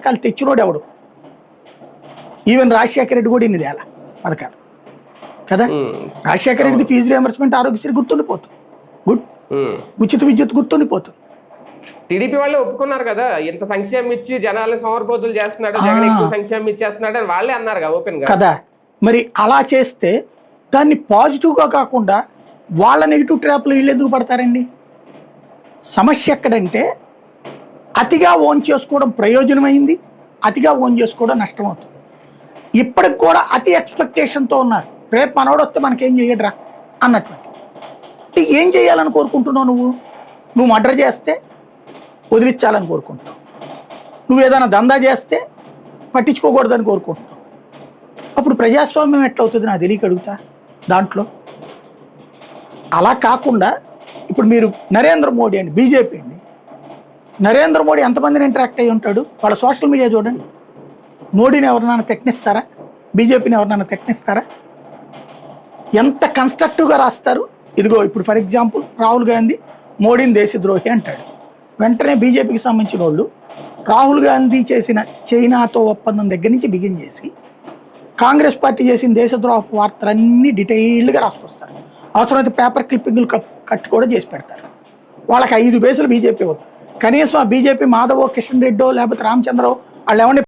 పథకాలు తెచ్చినోడు ఎవడు? ఈవెన్ రాజశేఖర రెడ్డి కూడా ఇన్ని తేలా పథకాలు కదా. రాజశేఖర రెడ్డిది ఫీజు రియంబర్స్మెంట్ ఆరోగ్యశ్రీ గుర్తుండిపోతుంది, ఉచిత విద్యుత్ గుర్తుండిపోతుంది. టీడీపీ వాళ్ళు ఒప్పుకున్నారు కదా, ఇంత సంక్షేమం ఇచ్చి జనాలను సోమరిపోతులు చేస్తున్నాడు, జగన్ ఎక్కువ సంక్షేమం ఇచ్చేస్తున్నాడు అని వాళ్ళే అన్నారు కదా ఓపెన్ కదా. మరి అలా చేస్తే దాన్ని పాజిటివ్గా కాకుండా వాళ్ళ నెగిటివ్ ట్రాప్లో వీళ్ళు ఎందుకు పడతారండి? సమస్య ఎక్కడంటే అతిగా ఓన్ చేసుకోవడం ప్రయోజనమైంది, అతిగా ఓన్ చేసుకోవడం నష్టమవుతుంది. ఇప్పటికి కూడా అతి ఎక్స్పెక్టేషన్తో ఉన్నారు, రేపు మనోడు వస్తే మనకేం చేయడరా అన్నటువంటి. అంటే ఏం చేయాలని కోరుకుంటున్నావు నువ్వు మర్డర్ చేస్తే వదిలించాలని కోరుకుంటున్నావు, నువ్వు ఏదైనా దందా చేస్తే పట్టించుకోకూడదని కోరుకుంటున్నావు. అప్పుడు ప్రజాస్వామ్యం ఎట్లవుతుంది నాకు తెలియక అడుగుతా. దాంట్లో అలా కాకుండా ఇప్పుడు మీరు నరేంద్ర మోడీ అండి, బీజేపీ అండి, నరేంద్ర మోడీ ఎంతమందిని ఇంటరాక్ట్ అయ్యి ఉంటాడు? వాళ్ళ సోషల్ మీడియా చూడండి. మోడీని ఎవరినైనా తెక్నిస్తారా? బీజేపీని ఎవరినైనా తెక్నిస్తారా? ఎంత కన్స్ట్రక్టివ్గా రాస్తారు. ఇదిగో ఇప్పుడు ఫర్ ఎగ్జాంపుల్ రాహుల్ గాంధీ మోడీని దేశద్రోహి అంటాడు, వెంటనే బీజేపీకి సంబంధించిన వాళ్ళు రాహుల్ గాంధీ చేసిన చైనాతో ఒప్పందం దగ్గర నుంచి బిగిన్ చేసి కాంగ్రెస్ పార్టీ చేసిన దేశద్రోహ వార్తలన్నీ డీటెయిల్డ్గా రాసుకొస్తారు. అవసరమైతే పేపర్ క్లిప్పింగ్లు కట్ కూడా చేసి పెడతారు. వాళ్ళకి 5 బేసులు బీజేపీ ఇవ్వదు. కనీసం ఆ బీజేపీ మాధవో కిషన్ రెడ్డో లేకపోతే రామచంద్రరావు వాళ్ళు ఎవరిని